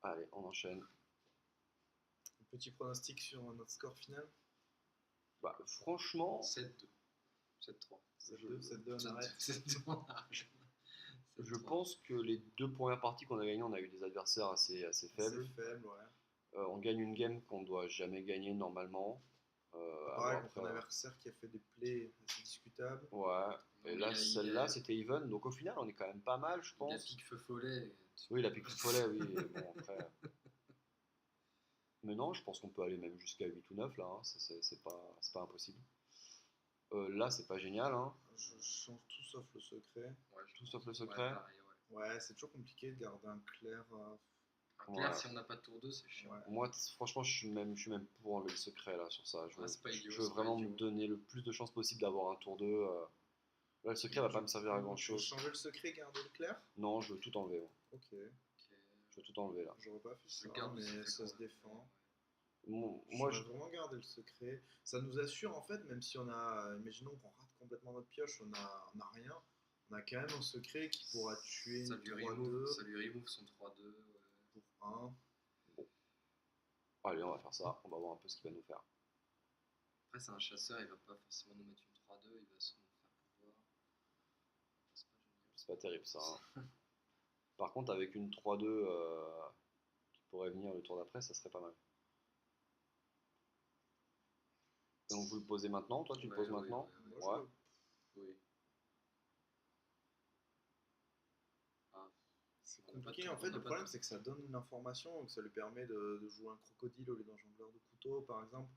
Allez, on enchaîne. Petit pronostic sur notre score final. Bah, franchement, 7-2. 7-3. 7-2, 7-2, on arrête. 7-2, on arrête. je 7-3. pense que les deux premières parties qu'on a gagnées, on a eu des adversaires assez C'est faibles. faible, ouais. On gagne une game qu'on doit jamais gagner normalement. Pareil, Alors contre un adversaire qui a fait des plays assez discutables. ouais. Non, Et mais là, il celle-là, c'était even. Donc au final, on est quand même pas mal, je a pense. pique feu follet. Oui, la pique follet, oui. Bon, après. Mais non, je pense qu'on peut aller même jusqu'à 8 ou 9 là. Hein. C'est pas impossible. Là, c'est pas génial. Hein. Je change tout sauf le secret. Ouais, Tout sauf le secret. Ouais, pareil, ouais. Ouais, c'est toujours compliqué de garder un clair. Alors, clair, Ouais. si on n'a pas de tour 2, c'est chiant. Ouais. Moi, franchement, je suis même pour enlever le secret là sur ça. Je veux, Ah, c'est pas idiot, je veux c'est pas vraiment me idiot. donner le plus de chances possible d'avoir un tour 2. Là, le secret va pas me servir à grand Tu veux chose. changer le secret, garder le clair? Non, je veux tout enlever. Moi. Ok. Ok. Je veux tout enlever là. J'aurais pas fait Je ça, garde le mais secret ça quand se même. défend. Moi, J'aurais vraiment gardé le secret. Ça nous assure en fait, même si on a, imaginons qu'on rate complètement notre pioche, on a rien, on a quand même un secret qui pourra tuer Ça une lui 3-2 remove son 3-2. Ouais. pour 1. bon, allez, on va faire ça. On va voir un peu ce qu'il va nous faire. Après, c'est un chasseur, il va pas forcément nous mettre une 3-2, il va se nous faire pouvoir. C'est pas génial. C'est pas terrible ça. Hein. Par contre, avec une 3-2 qui pourrait venir le tour d'après, ça serait pas mal. Donc vous le posez maintenant, toi tu le Ouais, poses oui, maintenant. oui, Moi, Ouais. oui. Ah, c'est on n'a pas de compliqué. tour- En fait, on n'a le pas problème, de- c'est que ça donne une information, que ça lui permet de jouer un crocodile au lieu d'un jongleur de couteau, par exemple.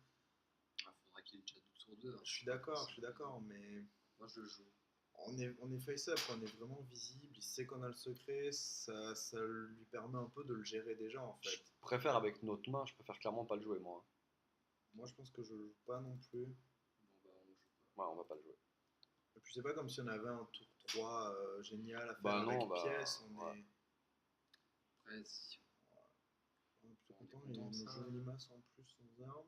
Ah, faudra qu'il ait déjà 2 tours 2. Je suis d'accord, mais Moi, je le joue. on est face-up, on est vraiment visible, il sait qu'on a le secret, ça lui permet un peu de le gérer déjà, en Je fait. préfère avec notre main, je préfère clairement pas le jouer moi. Moi, je pense que je le joue pas non plus. Bon, bah, on le joue pas. Ouais, on va pas le jouer. Et puis, c'est pas comme si on avait un tour 3 génial à faire Bah non, avec bah, pièces, on ouais. est... Après, si On est plutôt On est content, content il de nous ça, joue une limace en plus sans arme.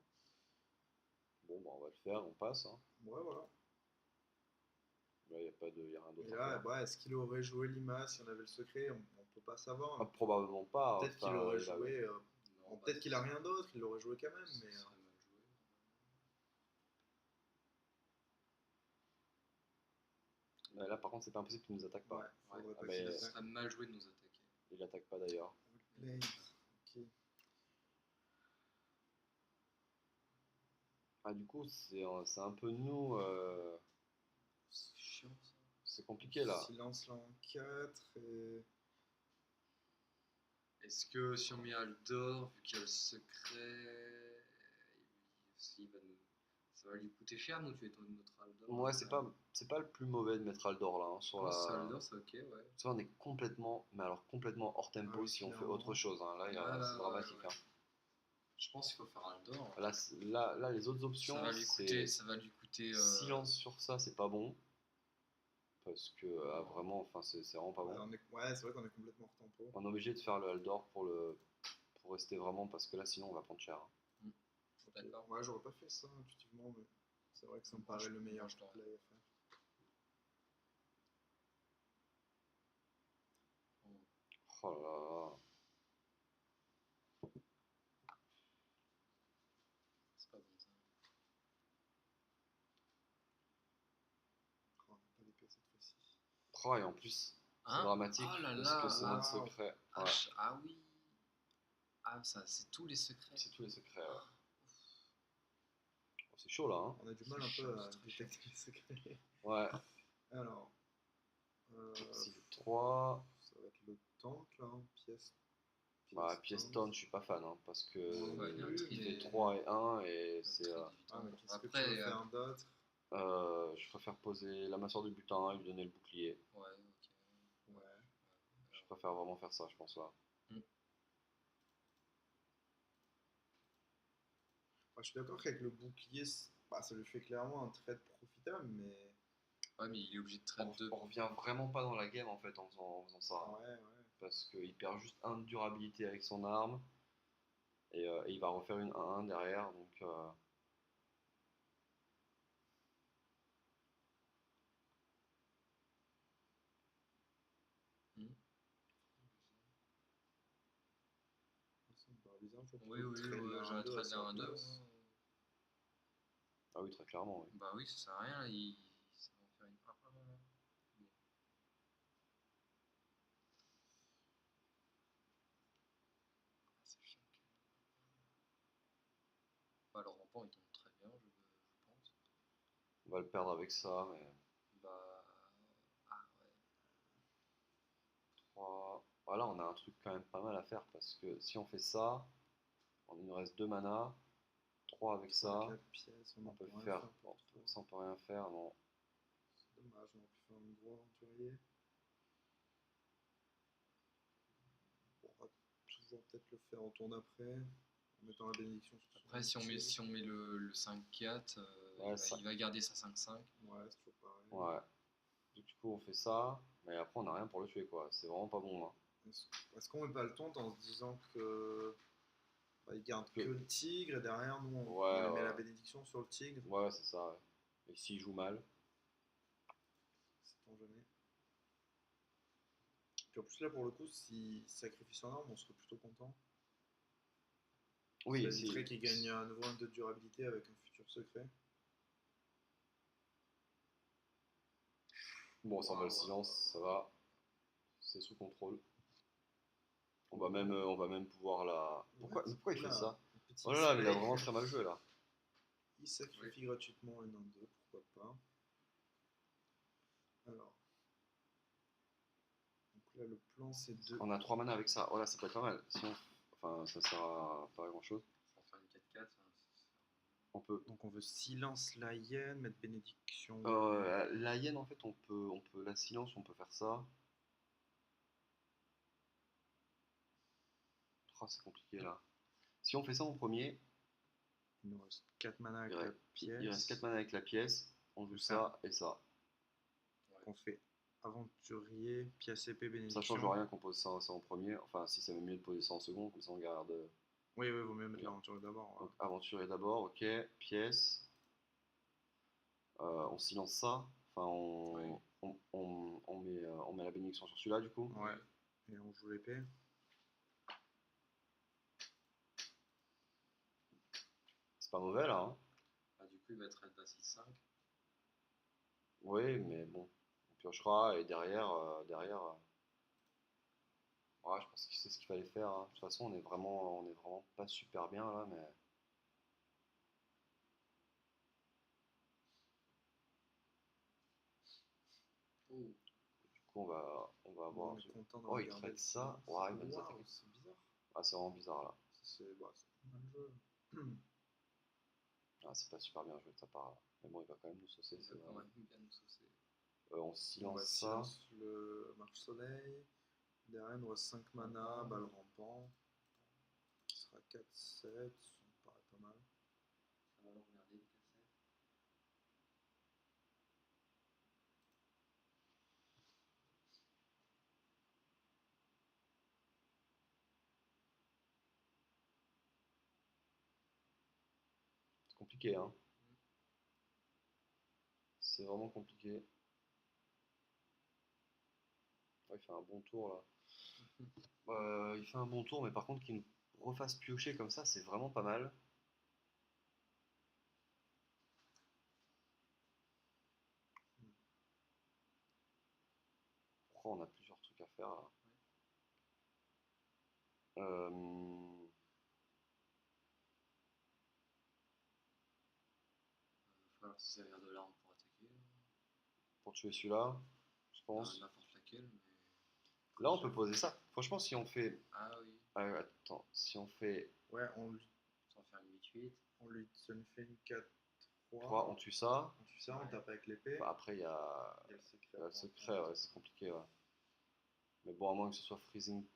Bon, bah on va le faire, on passe. Hein. Ouais, voilà. Là, y a rien Et d'autre à là, faire. bah, est-ce qu'il aurait joué limace si on avait le secret? On peut pas savoir. Ah, probablement pas. Peut-être qu'il Enfin, aurait il a- joué. non, bah, Peut-être qu'il a rien d'autre, il l'aurait joué quand même. ce Mais serait mal joué. Là, par contre, c'est pas impossible qu'il nous attaque ouais, pas. faudrait Ah, pas bah, qu'il Ce attaque. serait mal joué de nous attaquer. Il attaque pas d'ailleurs. Blade. Ok. Ah, du coup, c'est un peu nous. C'est chiant ça. C'est compliqué là. Silence là en 4 et. Est-ce que si on met Aldor, vu qu'il y a le secret, ça va lui coûter cher nous tuer notre Aldor? Ouais, c'est pas le plus mauvais de mettre Aldor là. Hein, Je sur pense que la... Aldor c'est ok, ouais. Tu vois, on est complètement, mais alors complètement hors tempo Ah oui, si on fait clairement. autre chose. Hein. Là, c'est dramatique. Ouais. Hein. Je pense qu'il faut faire Aldor. Là, les autres options, Ça va lui coûter. silence sur ça, c'est pas bon. Parce que Non. vraiment, enfin, c'est vraiment pas Ouais, bon. ouais, c'est vrai qu'on est complètement hors tempo. On est obligé de faire le Aldor pour rester vraiment, parce que là, sinon, on va prendre cher. Hein. D'accord. Ouais, j'aurais pas fait ça intuitivement, mais c'est vrai que ça me Moi, paraît je- le meilleur moi, je t'aurais. play à faire. Oh là là. C'est pas bon ça. Oh, on n'a pas d'épée cette fois-ci. Oh, et en plus, c'est Hein? dramatique, Oh là parce là, que c'est notre waouh. secret. Ah, Ouais, ah oui. Ah, ça, c'est tous les secrets. c'est tous les secrets. Ouais. Oh, c'est chaud là. Hein. On a du mal un C'est peu chiant, à c'est très détecter les secrets. Ouais. Alors, 3. ça va être le tente là, en pièce. Bah, pièce stone, je suis pas fan, hein, parce que Ouais, il y a un il tri, fait mais- 3 et 1, et c'est. Ah, mais qu'est-ce que tu Après, veux faire d'autre? Je préfère poser la masseur du butin et lui donner le bouclier. Ouais, ok. Ouais. Je préfère vraiment faire ça, je pense là. Moi, je suis d'accord qu'avec le bouclier, bah, ça lui fait clairement un trade profitable, mais. Ouais, mais il est obligé de trade 2. On revient vraiment pas dans la game en fait en faisant ça. Hein. Ouais. Parce qu'il perd juste 1 de durabilité avec son arme. Et il va refaire une 1-1 derrière. Donc, bizarre. Je vois Oui, plutôt oui, traîner ouais, un j'aurais 2 à traîné sa un 2. place. Ah oui, très clairement, oui. Bah oui, ça sert à rien, ça va en faire une. Ah, ah, ah, ah. Bon. Ah, c'est chiant. Bah, le rampant il tombe très bien, je pense. On va le perdre avec ça, mais Bah. Ah ouais. 3. Voilà, on a un truc quand même pas mal à faire parce que si on fait ça, il nous reste 2 mana, 3 avec 3 ça, 4 pièces, on on n'en peut peut rien faire. faire Bon, pour 3. ça, on peut rien faire, non. C'est dommage, on aurait pu faire un gros aventurier. On va toujours peut-être le faire au tour d'après, en mettant la bénédiction sur Après, son tigre. si on met le 5-4, Ouais, ça. il va garder sa 5-5. Ouais, c'est toujours pareil. Ouais. Du coup, on fait ça, mais après, on n'a rien pour le tuer, quoi. C'est vraiment pas bon, hein. Est-ce qu'on met pas le taunt en se disant que bah, il garde Que- que le tigre et derrière nous on Ouais, lui met la ouais, bénédiction sur le tigre? ouais, c'est ça. Ouais. Et s'il joue mal, Sait-on jamais. Puis en plus là pour le coup, si sacrifie son arme, on serait plutôt content. Ça oui, éviterait si. qu'il gagne à nouveau un 2 de durabilité avec un futur secret. Bon, on s'en bat le Ouais, ouais, silence, ça ouais. va. C'est sous contrôle. On Oh, va même pouvoir la. Pourquoi il fait oula, ça? un petit Oh là là, mais il a spray. vraiment très mal joué là. Il Oui. sacrifie gratuitement un 1-2, pourquoi pas. Alors, donc là le plan c'est de. On a 3 mana avec ça. Oh là, ça peut être pas mal. Si on... Enfin, ça sert à pas grand chose. Pour faire une 4-4, hein, On peut. Donc on veut silence la hyène, mettre bénédiction. La hyène, en fait, on peut la silence, on peut faire ça. Oh, c'est compliqué là. Si on fait ça en premier, Il nous reste 4 mana il avec la reste, il reste 4 pièce. mana avec la pièce. On joue Donc ça, ça et ça. ouais. on fait aventurier, pièce épée, Ça change bénédiction. rien qu'on pose ça en premier. Enfin, si c'est même mieux de poser ça en second, comme ça on garde. Oui, oui, vaut mieux mettre Regarde. l'aventurier d'abord. Donc aventurier d'abord, ok. Pièce. On silence ça. Enfin, Ouais. on met la bénédiction sur celui-là du coup. Ouais. Et on joue l'épée. C'est pas mauvais là, hein. Ah, du coup, il va être à 6-5. Oui, mais bon, on piochera et ouais, je pense que c'est ce qu'il fallait faire, hein. De toute façon, on est vraiment pas super bien là, mais Oh, du coup, on va Bon, avoir. on est content Oh, d'avoir il gardé traite le ça. silence. Ouais, il va nous Waouh, attaquer. c'est bizarre. Ah, c'est vraiment bizarre là. C'est bah, pas mal joué. Ah, c'est pas super bien joué de sa part là. Mais bon, il va quand même nous saucer, il c'est va quand vrai. même bien nous saucer. On On va silence ça. silence le marche-soleil. Derrière, il nous reste 5 mana, balle rampant. Qui sera 4-7. Ça me paraît pas mal. Ça va le regarder, le cassette. C'est compliqué, hein. C'est vraiment compliqué. Ouais, il fait un bon tour là. Il fait un bon tour, mais par contre, qu'il nous refasse piocher comme ça, c'est vraiment pas mal. Pourquoi on a plusieurs trucs à faire là? Euh, Il va falloir se servir de l'arme pour attaquer. pour tuer celui-là, je pense. N'importe laquelle, mais. Là, on peut poser ça. Franchement, si on fait. Ah oui, Attends, si on fait Ouais, sans faire une 8-8. ça lui fait une 4-3. 3, on tue ça. On tue ça, on tape avec l'épée. Bah, après, Il y a le secret. il y a le secret, ouais, c'est compliqué. Ouais. Mais bon, à moins que ce soit freezing.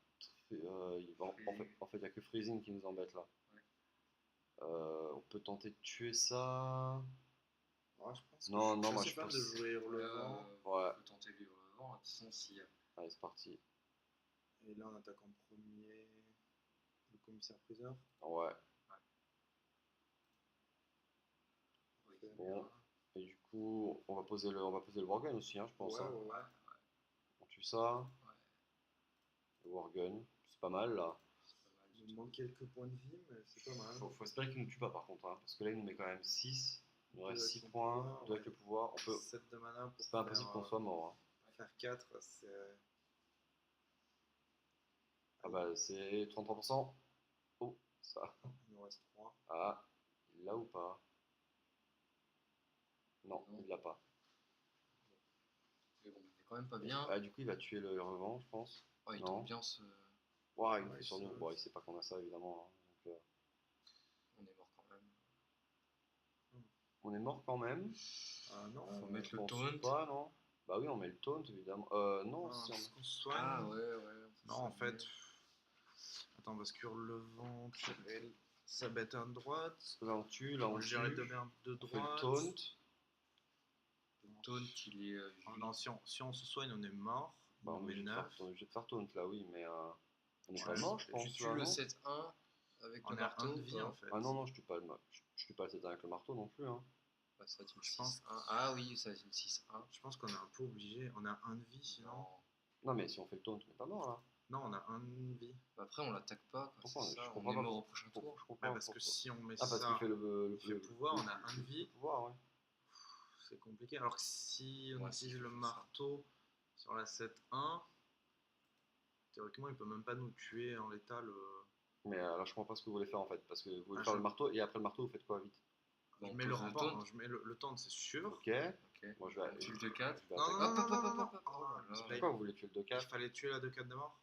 En fait, il n'y a que freezing qui nous embête là. Ouais. On peut tenter de tuer ça. Ouais, je pense que Non, je non, suis moi assez je fan de pense. jouer Hurlevent. Ouais, Faut tenter lui le vent. De toute façon, si. allez, c'est parti. Et là, on attaque en premier le commissaire-priseur. Ouais, Parfait. bon. Et du coup, on va poser le Worgen aussi, hein, je pense, Ouais, hein. ouais, ouais. On tue ça, Ouais, le Worgen, c'est pas mal là. c'est pas mal Il du Il manque quelques points de vie, mais c'est pas mal. Faut espérer qu'il nous tue pas par contre, hein, parce que là il nous met quand même 6. Il nous reste Deux 6 avec le points, pouvoir, 2 avec ouais. le pouvoir. On peut... 7 de mana pour C'est pas impossible qu'on soit mort. Hein. faire 4, c'est... Ah bah c'est 33%. Oh, ça. Il nous reste 3. Ah, il l'a ou pas? Non, Non. il l'a pas. Mais bon, on est quand même pas bien. Ah, du coup il va tuer le revend, je pense. Oh, il Non. tombe bien ce. Ouah, il nous Ouais, fait il sur nous. se- Bon, il sait pas qu'on a ça évidemment. Hein. Donc, On est mort quand même. on est mort quand même. Non, Faut mettre Je le pense taunt. pas, non. Bah oui, on met le taunt évidemment. Non, si on... est-ce qu'on se soigne? Ah ouais, ouais. Non, en fait... Attends, parce que le ventre, sa bête à droite. Là on tue, là On on le tue. gère de merde de On fait le droite. taunt. Le taunt, il est. Ah non, si on se soigne, on est mort. Bah, On on est met obligé de 9. faire, on est obligé de faire taunt là, oui, mais on n'est pas Ouais, mort, je tu pense. Tu Là, tues le non 7-1 avec On le est à marteau 1 de ou vie pas en fait. Ah non, non, je tue pas je tue pas le 7 avec le marteau non plus. Hein. Bah, ça va être une Je pense 6-1. Ah oui, ça va être une 6-1. Je pense qu'on est un peu obligé. On a 1 de vie sinon. Non. Non, mais si on fait le taunt, on n'est pas mort là. Non, on a 1 de vie. Bah, après, on l'attaque pas. Quoi, Pourquoi c'est je ça. comprends On est pas mort au prochain tour. Je comprends. Ouais, parce que pourquoi. si on met Ah, parce ça, qu'il fait le il fait pouvoir, on a 1 de vie. Le pouvoir, ouais. C'est compliqué. Alors que si on Ouais, utilise si, le faut ça. marteau sur la 7-1, théoriquement il peut même pas nous tuer en l'état le. Mais alors, je comprends pas ce que vous voulez faire en fait. Parce que vous voulez Ah, faire je- le marteau et après le marteau, vous faites quoi vite? Bah, Je on mets le pose rempart, taunt. hein, je mets le temps, c'est sûr. Ok. Ok. Moi, je vais. On tue le 2-4. je vais Non, attaquer. non, non, Hop, non, hop, non, hop, non, hop, hop. oh, Oh là là. Pourquoi vous voulez tuer le Il 2-4? fallait tuer la 2-4 de mort.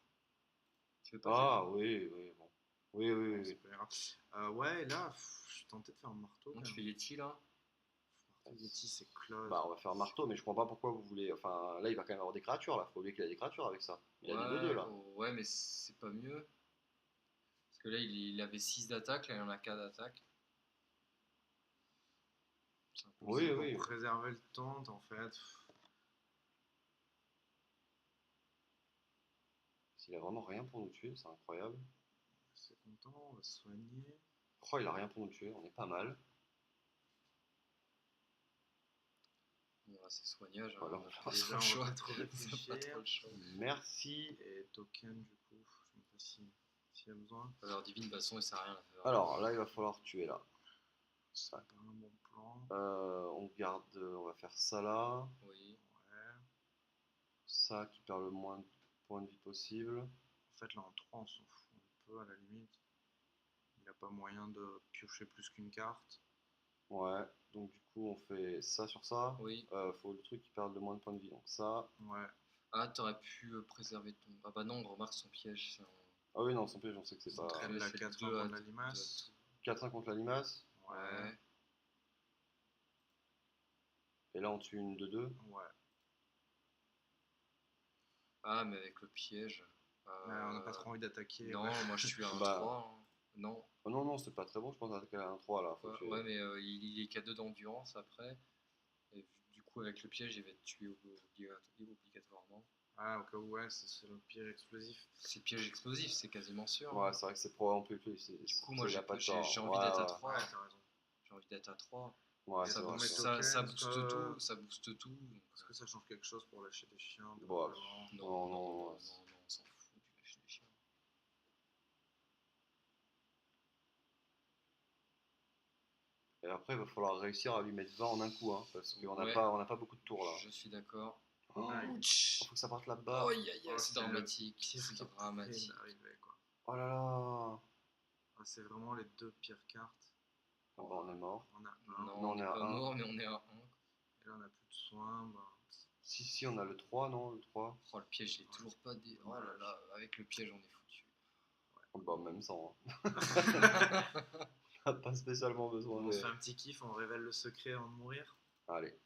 Tu veux pas Ah, oui, oui, bon. Oui, oui, Bon, oui. c'est pas grave. Ouais, là, je suis tenté de faire un marteau. Non, quand tu fais même. Yeti là. Marteau Yeti, c'est close. Bah, on va faire marteau, mais je comprends pas pourquoi vous voulez. Enfin, là, il va quand même avoir des créatures là. Faut oublier qu'il a des créatures avec ça. Il a des 2-2 là. Ouais, mais c'est pas mieux. Parce que là, il avait 6 d'attaque, là, il en a 4 d'attaque. C'est un peu Oui, bizarre. oui. Pour préserver le temps, en fait. S'il a vraiment rien pour nous tuer, c'est incroyable. C'est content, on va se soigner. Oh, il a rien pour nous tuer, on est pas mal. Bon, là, c'est soignage. Voilà. On a pas Déjà, trop le on choix. va pas trop On a pas réfléchir. trop le choix. Merci. Et token, du coup, je sais pas s'il y a besoin. Alors, divine basson, il sert à rien la faveur. Alors, là, il va falloir tuer là. C'est pas un bon plan. On garde, on va faire ça là. Oui. Ouais. Ça qui perd le moins de points de vie possible. En fait, là, en 3, on s'en fout un peu à la limite. Il n'y a pas moyen de piocher plus qu'une carte. Ouais, donc du coup, on fait ça sur ça. Oui. Faut le truc qui perd le moins de points de vie. Donc ça. Ouais. Ah, t'aurais pu préserver ton. Ah bah non, remarque son piège. C'est un... Ah oui, non, sans piège, on sait que c'est Ils pas. entraînent la fait 4 deux à contre la deux- limace. 4-1 contre la limace. Ouais. Et là, on tue une 2-2. Ouais. Ah, mais avec le piège. Ouais, on n'a pas trop envie d'attaquer. Non, Ouais. moi je suis à un Bah. 3. Hein. Non. Oh non, non, c'est pas très bon, je pense attaquer à un 3 là. Faut Ouais, tuer. ouais, mais il est qu'à 2 d'endurance après. Et du coup, avec le piège, il va être tué obligatoirement. Ah, au cas où, ouais, c'est le pire explosif. C'est piège explosif, c'est quasiment sûr. Ouais, Hein. c'est vrai que c'est probablement plus. Du coup, moi il a j'ai pas j'ai- tort. j'ai envie Ouais, d'être à ouais. 3. Ouais, t'as raison. J'ai envie d'être à 3. Ouais, Ça c'est vrai. peut c'est mettre vrai. Ça token, booste tout, ça booste tout. Donc, Est-ce que ça change quelque chose pour lâcher des chiens Bon, vraiment non, Non, non, non, non, non. on s'en fout du lâcher des chiens. Et après, il va falloir réussir à lui mettre 20 en un coup, hein, parce qu'on n'a Ouais. pas beaucoup de tours là. Je suis d'accord. Oh, Ouais. faut que ça parte là-bas. Aïe, aïe, aïe, Oh, c'est c'est le dramatique. pire C'est qui est dramatique. d'arriver, quoi. Oh là là. Ah, c'est vraiment les deux pires cartes. Ah bah, on est mort. On a Non, un. on n'est est à pas un. mort, mais on est à 1. Et là, on a plus de soins. Bah, Si, on a le 3, non, le 3. Oh, le piège, il est toujours pas dé... Oh là là, avec le piège, on est foutu. Bah, même sans. Hein. On n'a pas spécialement besoin on de. se fait un petit kiff, on révèle le secret avant de mourir. Allez.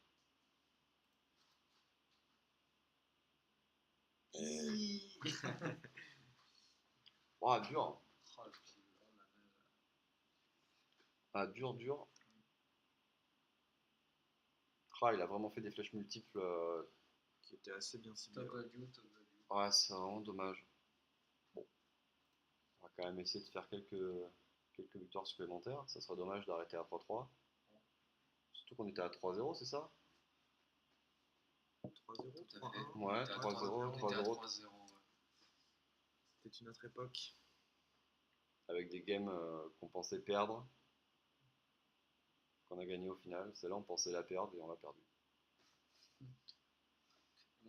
Oh, dur. Oh, le pied, oh la vache. Ah, dur. Ah, il a vraiment fait des flèches multiples. Qui était assez bien ciblé. Top value, top value. Ouais, c'est vraiment dommage. Bon. On va quand même essayer de faire quelques victoires supplémentaires. Ça serait dommage d'arrêter à 3-3. Surtout qu'on était à 3-0, c'est ça? 3-0, Tout à fait. 3-1. Ouais, On était à 3-0, 3-0, 3-0. ouais. C'était une autre époque. Avec avec des games qu'on pensait perdre, qu'on a gagné au final. Celle-là, on pensait la perdre et on l'a perdue.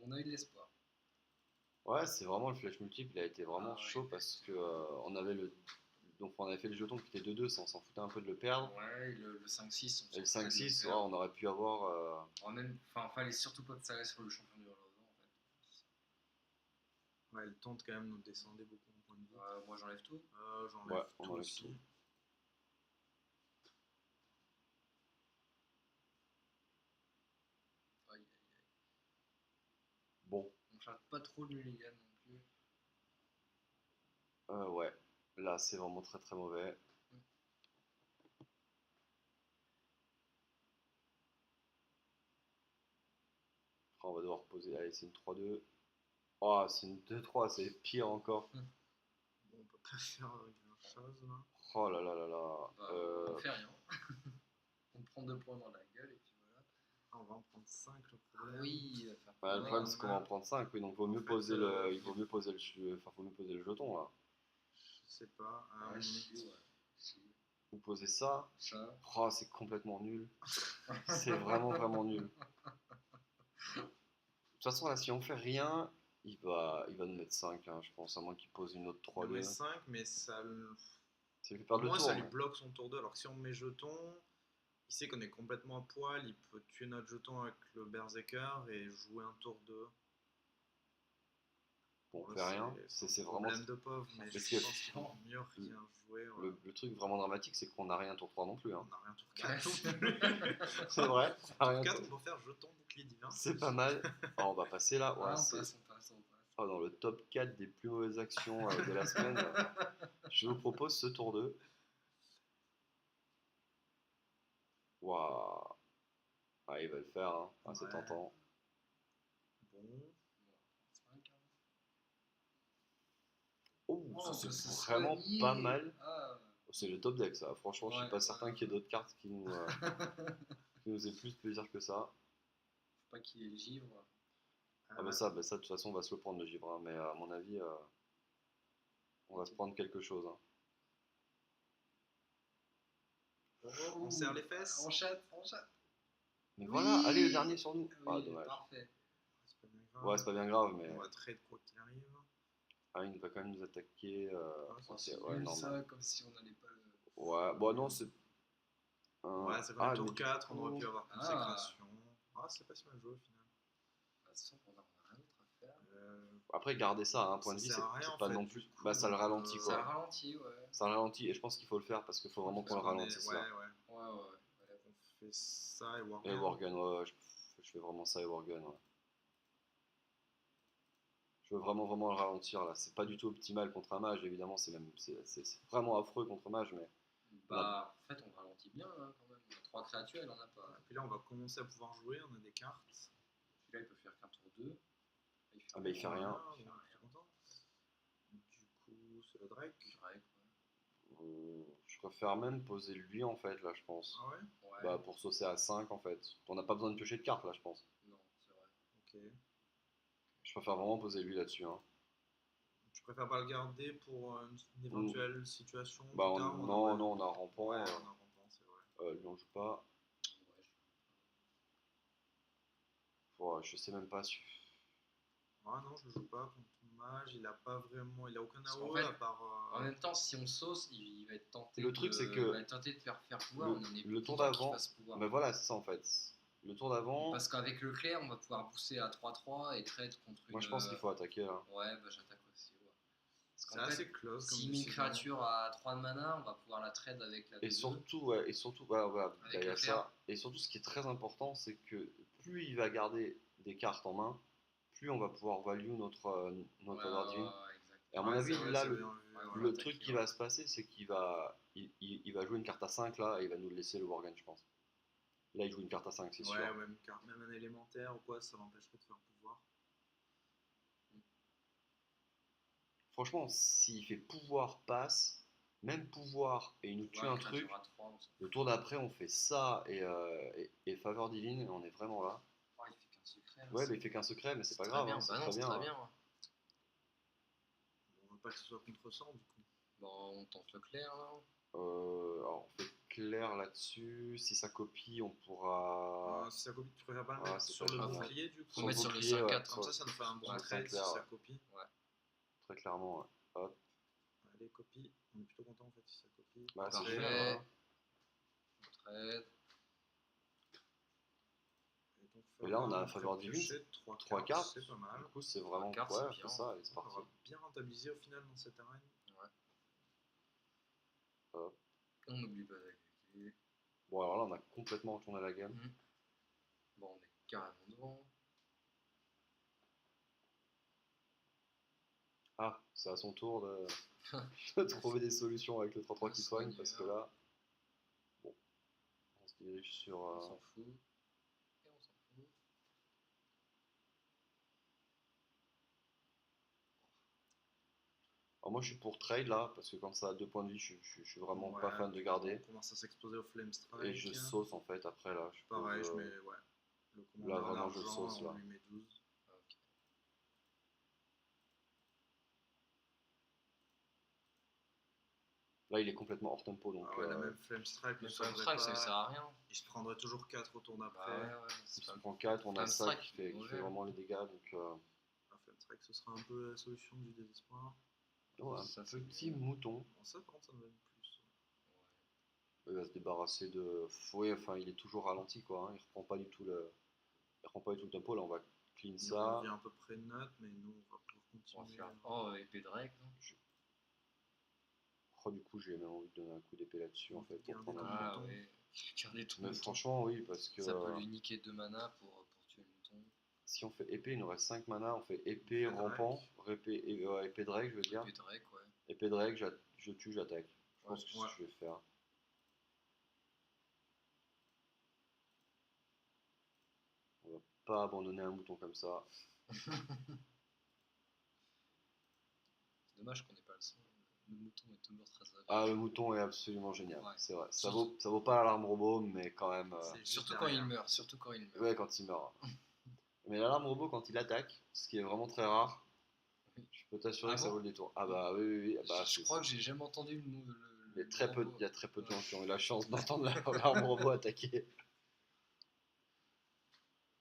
On a eu de l'espoir. Ouais, c'est vraiment le flash multiple, il a été vraiment Ah ouais. chaud parce que on avait fait le jeton qui était 2-2, ça, on s'en foutait un peu de le perdre. Ouais, et le 5-6, on Et le s'en foutait de le 5-6, perdre. on aurait pu avoir. Enfin, fallait surtout pas que ça reste sur le champion du relevant en fait. Ouais, elle tente quand même, nous descendait beaucoup en point de vie. Moi j'enlève tout. J'enlève Ouais, on tout enlève aussi. tout. Aïe, aïe, aïe. Bon, On chatte pas trop le mulligan non plus. ouais, là c'est vraiment très très mauvais. On va devoir poser. Allez, c'est une 3-2. Oh, c'est une 2-3, c'est pire encore. Bon, on peut pas faire grand chose là. Oh là là là là. On fait rien. On prend 2 points dans la gueule et puis voilà. Ah, on va en prendre 5 le Ah problème. oui, il va faire Ouais, le mal. problème c'est qu'on va en prendre 5, oui, donc En fait, il vaut mieux poser faut mieux poser le jeton là. Je sais pas. Ouais, si, ouais. Si. Vous posez ça. Ça. Oh, c'est complètement nul. C'est vraiment vraiment nul. De toute façon, là, si on fait rien, il va nous mettre 5, hein, je pense, à moins qu'il pose une autre On 3-2. met 5, mais ça, Ça lui fait pour perdre le moi, tour. ça lui Mais- bloque son tour 2. Alors que si on met jeton, il sait qu'on est complètement à poil, il peut tuer notre jeton avec le Berserker et jouer un tour 2. Bon, on Là, fait rien. C'est un vraiment. problème de pauvre, mais Parce je que- pense qu'il vaut mieux rien jouer. Ouais. Le truc vraiment dramatique, c'est qu'on n'a rien tour 3 non plus. On Hein. n'a rien tour Ouais, 4 non c'est- plus. C'est vrai, on a rien Tour 4, tour- on peut faire jeton bouclier divin. C'est pas mal. Oh, on va passer là. Ouais, Ah, on c'est passe, on passe, on passe. oh, dans le top 4 des plus mauvaises actions de la semaine. Je vous propose ce tour 2. Waouh. Ah, il va le faire, hein. Ah, c'est Ouais. tentant. Bon. Oh, Oh, ça ça c'est se vraiment soignait. pas mal. Ah. C'est le top deck ça. Franchement, je suis Ouais, pas certain ouais. qu'il y ait d'autres cartes qui nous aient plus de plaisir que ça. Faut pas qu'il ait le givre. Ah bah ça de toute façon on va se le prendre le givre, hein. Mais à mon avis on va se prendre quelque chose. Hein. On serre les fesses. On chatte, on chatte. Mais Oui. voilà, allez le dernier sur nous. Ah Oui, dommage. parfait. C'est pas bien grave. Ouais c'est pas bien grave mais On va trade quoi qu'il arrive. ah, il va quand même nous attaquer. ça, Ok, C'est ouais nul normal. ça, comme si on n'allait pas le. Ouais bon non c'est Ouais, c'est quand ah, même tour mais 4, on du aurait coup- pu avoir Ah. consécration. Ah, c'est pas si mal joué au final. De toute façon, on a rien d'autre à faire. Après garder ça à un point de Ça vie sert à rien, c'est en pas fait, non du plus. coup, Bah ça le donc, ralentit Ça quoi. ralentit, ouais. Ça le ralentit et je pense qu'il faut le faire parce qu'il faut vraiment qu'on le Parce qu'on est- ralentisse Ouais, là. ouais. Ouais, ouais. On fait ça et Et Worgen. Worgen, ouais, je fais vraiment ça et Worgen, ouais. Je veux vraiment vraiment le ralentir là. C'est pas du tout optimal contre un mage, évidemment, c'est vraiment affreux contre un mage, mais Bah, en fait, on ralentit bien hein, quand même. On a 3 créatures, il en a pas. Et puis là, on va commencer à pouvoir jouer, on a des cartes. Celui-là, il peut faire qu'un tour 2. ah bah il fait rien. Voilà, bon, je suis content. Du coup, c'est le Drake. Drake, Je préfère même poser lui en fait là, je pense. Ah ouais. ouais. Bah pour saucer à 5 en fait. On n'a pas besoin de piocher de cartes là, je pense. Non, c'est vrai. Ok. Je préfère vraiment poser lui là-dessus. Hein. Tu préfères pas le garder pour une éventuelle situation Bah plus tard, on non, aurait- non, on a un rampant. Ouais, on a un rampant, c'est vrai. Lui on joue pas. Ouais, Ouais, je sais même pas si. Ah non, je le joue pas contre mage, il a pas vraiment, il a aucun Parce AOE qu'en fait, à part. En même temps, si on sauce, il va être tenté. Le truc, c'est que il va être tenté de faire pouvoir. On en est le tour content qu'il d'avant, fasse pouvoir. bah voilà, c'est ça en fait. Le tour d'avant, Parce qu'avec le clair, on va pouvoir pousser à 3-3 et trade contre une. moi je pense qu'il faut attaquer là. Ouais, bah j'attaque aussi. Ouais. Parce C'est qu'en fait, assez close comme s'il met une décision. créature à 3 de mana, on va pouvoir la trade avec la Et 2-2. surtout, ouais, voilà, Avec bah, il y a le ça. clair. Et surtout, ce qui est très important, c'est que plus il va garder des cartes en main, plus on va pouvoir value notre Ouais, Other Divine. exact. Et à mon Ouais, avis, c'est vrai, là, c'est le, bien vu, ouais, ouais. le attaquer, truc qui ouais. va se passer, c'est il va jouer une carte à 5 là, et il va nous laisser le Worgen, je pense. Là, il joue une carte à 5, c'est sûr. Ouais, même un élémentaire ou quoi, ça l'empêcherait de faire pouvoir. Franchement, s'il fait pouvoir passe, même pouvoir, et il nous tue Ouais, un une truc, créature à 3, on s'en le tour d'après, on fait ça et faveur divine, et on est vraiment là. fout. Oh, il fait qu'un secret. là, Ouais, c'est- mais il fait qu'un secret, mais c'est pas très grave, bien. hein, c'est Bah non, très c'est bien. très Hein. bien. Ouais. On veut pas que ce soit contre 100 du coup. Bon, on tente le clair là. Alors, on fait clair là-dessus. Si ça copie, on pourra. Si ça copie, tu préfères pas le Ah, mettre c'est sur pas le génial. bouclier du coup? Faut mettre sur le bouclier, 5-4. Comme ça nous fait un bon Ouais, trade si clair, ça ouais. copie. Très clairement, ouais. Hop. Allez, copie. On est plutôt content en fait si ça copie. Bah, c'est Parfait. génial, hein. Trade. Et, donc, Et là, on a un après faveur divine, piocher, 3 3 cartes. c'est pas mal. Du coup, c'est vraiment. cartes, Ouais, c'est c'est bien. ça, allez, c'est On parti. va bien rentabiliser au final dans cette arène. Ouais. Hop. On n'oublie pas d'agréger. Bon, alors là, on a complètement retourné la gamme. Bon, on est carrément devant. Ah, c'est à son tour de, de trouver des solutions avec le 3-3 qui soigne, parce que là, bon, on se dirige sur. On s'en fout. Et on s'en fout. Alors moi, je suis pour trade là, parce que quand ça a 2 points de vie, je suis vraiment Ouais, pas fan de garder. On commence à s'exposer au Flame Strike. Et je sauce en fait après là. Je Pareil, pose, je mets ouais, le là, commandeur en vraiment, je argent, sauce on là. lui met 12. Ok. Là, il est complètement hors tempo donc. Ah ouais, la même Flame Strike, Le ne Flame sauverait Strike, ça pas. ne sert à rien. Il se prendrait toujours 4 au tour d'après. Bah ouais, Si on prend 4, on a Flame ça Strike, qui fait mauvais. vraiment les dégâts. Donc, La Flame Strike, ce sera un peu la solution du désespoir. oh, un Ça, c'est petit bien. mouton. Bon, ça, par contre, ça me donne plus. Il va se débarrasser de. Ouais, enfin, il est toujours ralenti quoi. Hein. Il reprend pas du tout il reprend pas du tout le tempo. Là, on va clean Il ça. revient à peu près neutre, mais nous, on va pouvoir On va continuer. faire. Oh, épée de règle. Oh, du coup, j'ai même envie de donner un coup d'épée là-dessus en fait pour Garder prendre ton un. Ah mouton. ouais. Garder tout Mais le temps. franchement, oui, parce que Ça peut lui niquer 2 mana pour tuer le mouton. si on fait épée, il nous reste 5 mana. On fait épée, Épée de rampant, épée de règle, je veux dire. Épée de règle, ouais. Épée de règle, je tue, j'attaque. Je pense que c'est Ouais. ce que je vais faire. On va pas abandonner un mouton comme ça. C'est dommage qu'on n'ait pas le son. Le mouton est toujours très agréable. Ah, le mouton est absolument génial, Ouais. c'est vrai. Ça vaut pas l'alarme robot, mais quand même. C'est juste Surtout quand derrière. il meurt. Surtout quand il meurt. Ouais, quand il meurt. Mais l'alarme robot, quand il attaque, ce qui est vraiment très rare, Oui. je peux t'assurer Ah que ça bon vaut le détour. Ah bah oui, oui, oui. Bah, je crois que j'ai jamais entendu le mot. il y a très peu, il y a très peu de gens qui ont eu la chance d'entendre l'alarme robot attaquer.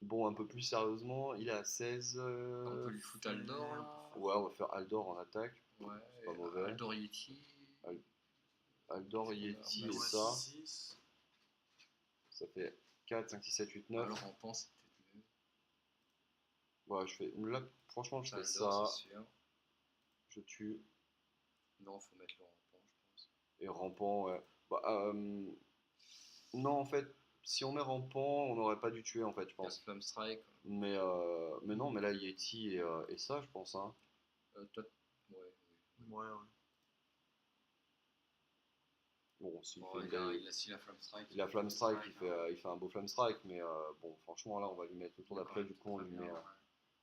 Bon, un peu plus sérieusement, il est à 16. On peut lui foutre Aldor là. Ouais, on va faire Aldor en attaque. Ouais. C'est pas mauvais. Aldor Yeti. Aldor, On a- Yeti on a et Ouais, ça. 6. Ça fait 4, 5, 6, 7, 8, 9. Alors on pense c'est peut-être mieux. Ouais, je fais. Là, franchement, je fais Aldor, ça. c'est sûr. Je tue. Non, faut mettre le rampant, je pense. Et rampant, ouais. Bah, non, en fait, si on met rampant, on n'aurait pas dû tuer, en fait, je Il y a pense. Flame Strike. Mais non, mais là, Yeti et ça, je pense. Hein. Toi, ouais. Ouais, ouais. Bon, s'il Bon, fait une il a, belle- il a si la Flame Strike. il a Flame Strike, il fait un beau Flame Strike, mais bon, franchement, là, on va lui mettre le tour d'après, du coup, on lui met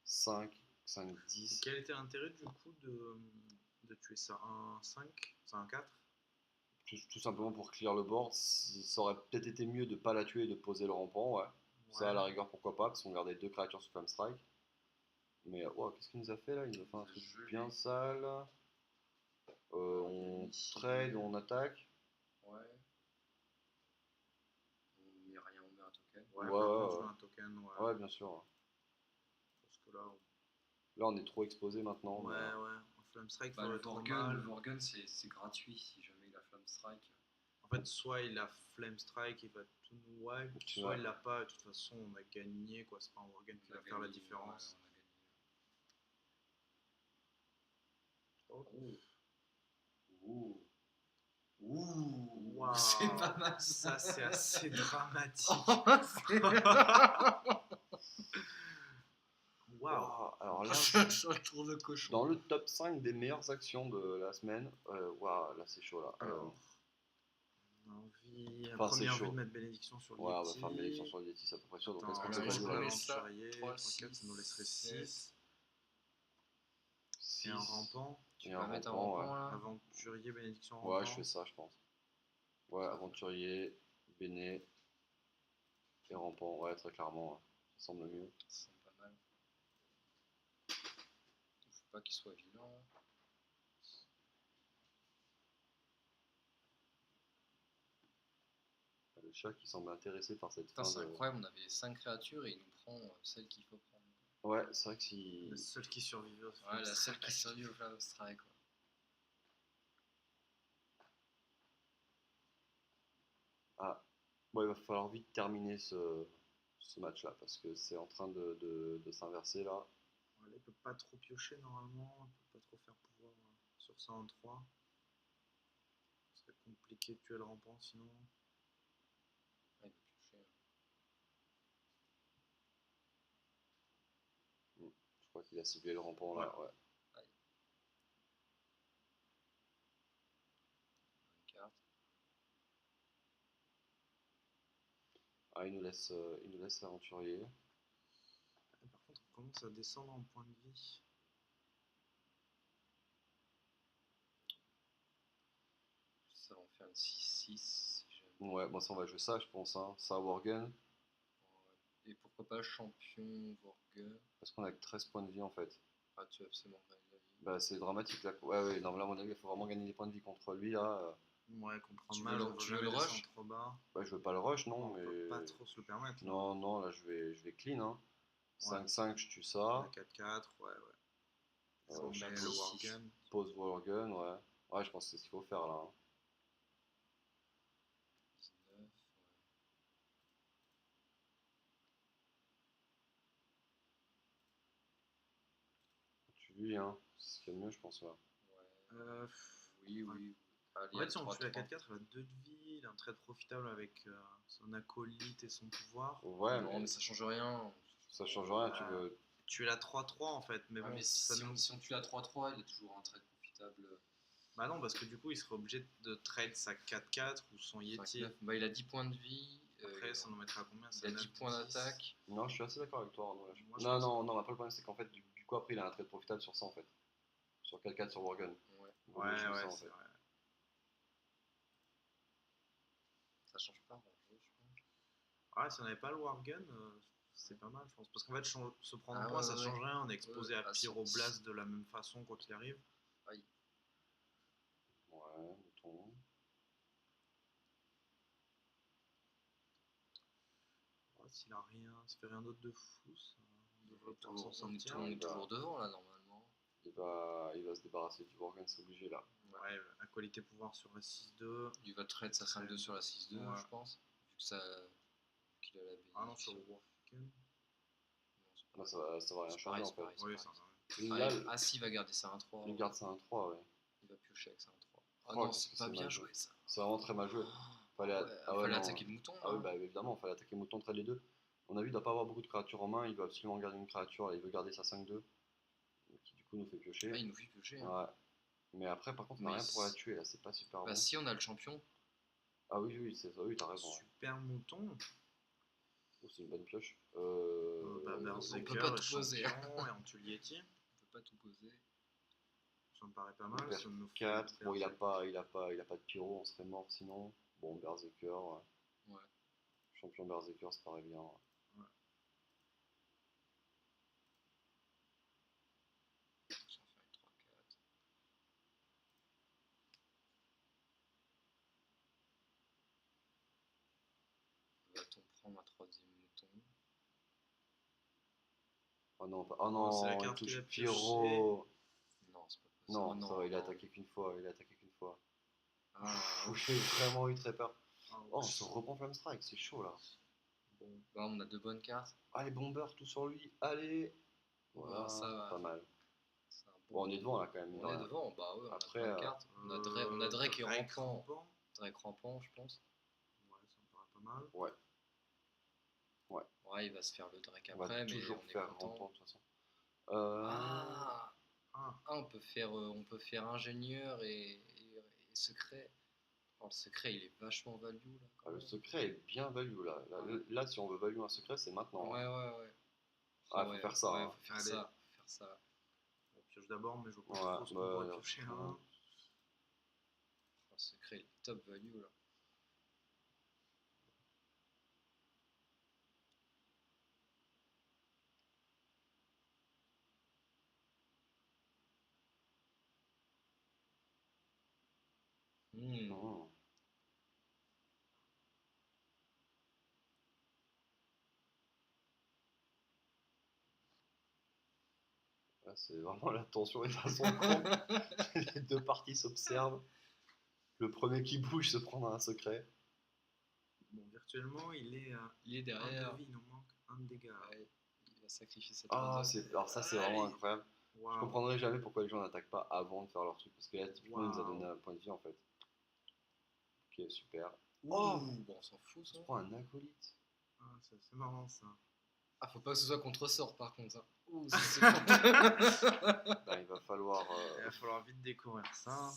5, 5, Et 10. quel était l'intérêt du coup de tuer ça? Un 5? C'est un 4? Tout simplement pour clear le board. Ça aurait peut-être été mieux de pas la tuer et de poser le rampant, ouais. Ça, à la rigueur, pourquoi pas, parce qu'on gardait 2 créatures sous Flame Strike. Mais, qu'est-ce qu'il nous a fait là? Il nous a fait un truc bien sale. On trade, on attaque. Ouais. On met rien, on met un token. Ouais, Ouais, par ouais, contre, je ouais. veux un token, ouais. Ouais, bien sûr. Parce que là, Là, on est trop exposé maintenant. ouais, mais, ouais. Un Flame Strike, Bah, faudrait le être Vorgun, normal. le Vorgun c'est gratuit si jamais il a Flame Strike. En fait, soit il a Flame Strike, il va tout nous wipe, Tu soit vois. il l'a pas, et de toute façon, on a gagné, quoi. C'est pas un Worgen qui On a va faire la gagné, différence. ouais, on a gagné. Ouh. Ouh. Waouh. C'est pas mal Ça, c'est assez dramatique. Waouh. Waouh, alors là, C'est un tour de cochon. dans le top 5 des meilleures actions de la semaine, waouh, là, c'est chaud là. Alors, on a envie, Enfin, c'est première chaud. vue de mettre bénédiction sur le Ouais, on va Yeti. faire une élection sur le Yeti, c'est à peu près sûr. Donc, est-ce qu'on Attends, peut je choisir connais un ça. aventurier, 3, 3, 4, ça nous laisserait 6, 6. 6 Et un rampant. Tu et vas un mettre un rampant, rampant ouais. là. Aventurier, bénédiction, rampant. Ouais, je fais ça, je pense. Ouais, aventurier, béné et rampant, ouais, très clairement, ouais. Ça semble mieux. Ça semble pas mal. Faut pas qu'il soit vilain. chat qui semble intéressé par cette Putain, fin c'est de. incroyable, on avait 5 créatures et il nous prend celle qu'il faut prendre. Ouais, c'est vrai que si. La seule qui survivait au Ouais, la seule qui survit au Flame Strike, quoi. Ah, bon, il va falloir vite terminer ce match-là parce que c'est en train de s'inverser là. Voilà, il peut pas trop piocher normalement, il peut pas trop faire pouvoir sur ça en 3. Ce serait compliqué de tuer le rampant sinon. Ouais, il va piocher. Je crois qu'il a ciblé le rampant là. Ouais. Aïe. Bonne carte. Ah, il nous laisse l'aventurier. Par contre, on commence à descendre en point de vie. Ça va en faire une 6-6 si jamais. Ouais, bon, ça on va jouer ça, je pense. Hein. Ça, Worgen. Ouais. Et pourquoi pas champion Vorge. Parce qu'on a que 13 points de vie en fait. Ah, tu as absolument gagné la vie. Bah, c'est dramatique là. Ouais, ouais, non, mais là, à mon avis, il faut vraiment gagner des points de vie contre lui là. Ouais, comprendre Tu mal, veux on le- veut tu veux jamais le descendre rush trop bas. Bah, je veux pas le rush, non, On mais. peut pas trop se le permettre. Là. Non, non, là, je vais clean. Hein. Ouais. 5-5, je tue La ça. 4-4, ouais, ouais. On Je met le pose, Worgen. pose Worgen, ouais. Ouais, je pense que c'est ce qu'il faut faire là. Hein. 19, ouais. Tu lui, hein. C'est ce qu'il y a de mieux, je pense là. Ouais. Euh, Oui, ouais. oui. Allez, En à fait, si on tue la 3-3. 4-4, il a 2 de vie, il est un trade profitable avec son acolyte et son pouvoir. Ouais, Non, mais ça change rien. ça change rien. Tu Ah. veux. Tu es la 3-3 en fait, mais Ouais, bon, mais ça nous... si on tue à 3-3, il est toujours un trade profitable. Bah non, parce que du coup, il serait obligé de trade sa 4-4 ou son Yeti. 5-9. Bah, il a 10 points de vie. Après, ça nous mettra à combien Il ça a 10 points d'attaque. Non, je suis assez d'accord avec toi, Arnaud. Là. Moi, je Non, pense non, non, après le problème c'est qu'en fait, du coup, après, il a un trade profitable sur ça en fait. Sur 4-4 sur Worgen. Ouais, Vaut mieux jouer Ouais, ça, en c'est fait. vrai. ça change pas grand-chose, je pense. Ouais, si on n'avait pas le Wargun, c'est pas mal, je pense. Parce qu'en fait, se prendre un Ah point, ouais, ça ouais, change ouais. rien. On est exposé à Ah, Pyroblast de la même façon, quoi qu'il arrive. Aïe. Ouais, mouton. Ouais, s'il fait rien d'autre de fou, on devrait On pouvoir s'en est sortir. on est bah. toujours devant là, normalement. Il va se débarrasser du Worgen, c'est obligé là. Ouais, un qualité pouvoir sur la 6-2. Il va trade sa 5-2 sur la 6-2, Ouais. je pense. Vu que ça. Vu qu'il a la bénédiction. Ah non, sur le Wargun. Non, ça va rien C'est changer pareil, en c'est fait. pareil, c'est Oui, pareil. ça va. Là, Ah, si, il va garder ça 1-3. il garde ça 1-3, ouais. Il va piocher avec ça 1-3. Ah Oh, non, qu'est-ce c'est que pas c'est bien mal joué ça. C'est vraiment très mal joué. Ah ouais, ouais, fallait non. attaquer le mouton. Ah oui, Là. bah évidemment, il fallait attaquer mouton, trade les deux. On a vu, il doit pas avoir beaucoup de créatures en main, il veut absolument garder une créature, et il veut garder sa 5-2, qui du coup nous fait piocher. Ah, il nous fait piocher. Hein. Ouais. Mais après, par contre, on n'a Mais rien pour la tuer, là, c'est pas super bah, bon. si on a le champion, Ah oui, oui, c'est ça, oui, t'as raison. Ouais. Super mouton. Oh, c'est une bonne pioche. Bah, on peut Berserker, pas le tout poser. champion, et on tue le Yeti. on peut pas tout poser. Ça me paraît pas On mal. perd Ça nous fait 4. Bon, il a Berserker. pas de pyro, on serait mort sinon. Bon, Berserker, ouais. Ouais. Champion Berserker, ça paraît bien. Ouais. Ouais. Ça va faire une 3-4. Va-t-on prendre un troisième mouton? Oh non, Oh, c'est la il carte touche qu'il a pyro. Non, c'est pas possible. Non, Oh, ça va, il a non. attaqué qu'une fois, il a attaqué qu'une fois. Ah, J'ai vraiment eu très peur. Ah, Oh, on se reprend Flame Strike, c'est chaud là. bon. Bah, on a deux bonnes cartes. Allez, bomber, tout sur lui, allez. Voilà, Ça va. pas mal. C'est un Bon, on est devant là quand même. On est devant, bah ouais, Après, on a plein de cartes. On a Drake et Drake rampant. Drake rampant, je pense. Ouais, ça me paraît pas mal. Ouais. Ouais. Ouais, il va se faire le Drake On va après, mais toujours on est faire content. rampant de toute façon. Ah, Ah, on peut faire ingénieur et secret. Oh, le secret, il est vachement value là. Quand Le même. secret est bien value là. Là, si on veut value un secret, c'est maintenant. Ouais, Hein. ouais, ouais. Ah, ouais, faut faire ça. Ouais, Hein. faut faire Allez. ça. Faut faire ça. on pioche d'abord, mais je vois pas Ouais, trop ce qu'on bah, pourrait non, piocher ouais. là. Oh, le secret, il est top value là. Hmm. Mmh. Là, c'est vraiment la tension est à son comble. Les deux parties s'observent. Le premier qui bouge se prend dans un secret. Bon, virtuellement, il est à Il est 1 derrière. de vie, il nous manque 1 de dégâts. Ouais, il va sacrifier cette Ah, randonne. alors ça, c'est vraiment Allez. incroyable. Je Waouh. comprendrai jamais pourquoi les gens n'attaquent pas avant de faire leur truc. Parce que là, typiquement, il nous a donné Waouh. un point de vie en fait. Ok, super. Oh, bon, on s'en fout On ça. se prend un acolyte. Ah, c'est marrant ça. Ah, faut pas que ce soit contre sort par contre. Hein. Ouh, ça, c'est contre- Là, il va falloir. Il va falloir vite découvrir ça.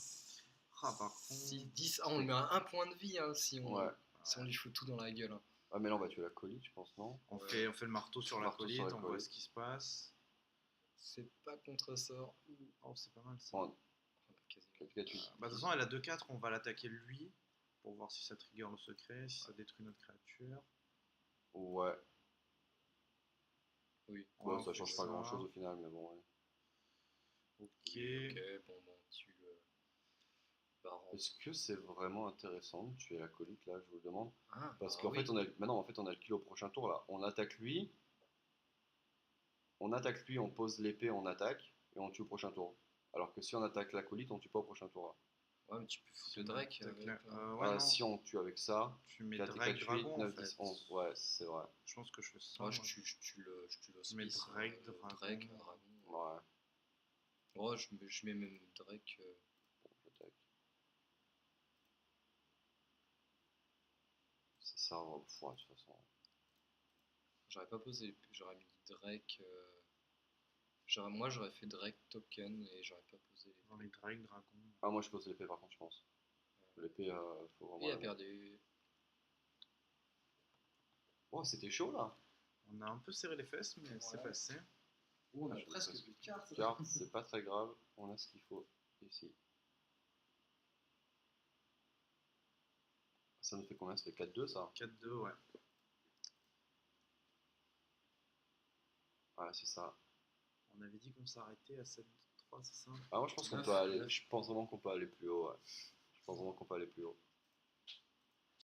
Ah, par contre. 6, 10. Ah, on le met à 1 point de vie hein, si, on, Ouais. si on lui fout tout dans la gueule. Hein. Ah, mais là, on va tuer l'acolyte, je pense, non? On, Ouais. fait, on fait le marteau sur Marteau l'acolyte, sur on voit l'acolyte. ce qui se passe. C'est pas contre sort. Ouh, Oh, c'est pas mal ça. Bon, on a quasiment- 4-4-8. Bah, de toute façon, elle a 2-4, on va l'attaquer lui pour voir si ça trigger le secret, si ça détruit notre créature. Ouais. Oui. Ouais, on ça fait change pas grand chose au final, mais bon. Ouais. Ok. Ok, bon, bon, tu le baron. Est-ce que c'est vraiment intéressant de tuer l'acolyte là, je vous le demande? Ah, Parce bah qu'en oui. fait, maintenant, en fait, on a le kill au prochain tour là. On attaque lui, on pose l'épée, on attaque, et on tue au prochain tour. Alors que si on attaque l'acolyte, on tue pas au prochain tour là. Ouais, mais tu peux foutre Si le on Drake attaque avec. la- ouais, non. Si on tue avec ça, Tu mets 4, Drake 4, 8, Dragon en 9, fait. 10, 11. Ouais, c'est vrai. Je pense que je fais ça. Moi, moi. je tue le Je mets Spice, Drake, le Dragon. Drake, Dragon. Ouais, Ouais, je mets même Drake. bon, j'attaque. C'est ça, ouais, de toute façon. J'aurais pas posé. J'aurais mis Drake. Moi, j'aurais fait Drake token et j'aurais pas posé les. Dans les Drake Dragon. Ah, moi je pose l'épée par contre, je pense. L'épée, faut Il vraiment. a perdu. Oh, c'était chaud là! On a un peu serré les fesses, mais c'est Ouais. passé. On a Je presque passe plus de cartes. Carte, c'est pas très grave, on a ce qu'il faut ici. Ça nous fait combien? Ça fait 4-2 ça? 4-2, ouais. Ouais, c'est ça. On avait dit qu'on s'arrêtait à 7-3, c'est ça? Ah, moi je pense qu'on Neuf, peut aller. neuf. Je pense vraiment qu'on peut aller plus haut, ouais. Je pense vraiment qu'on peut aller plus haut.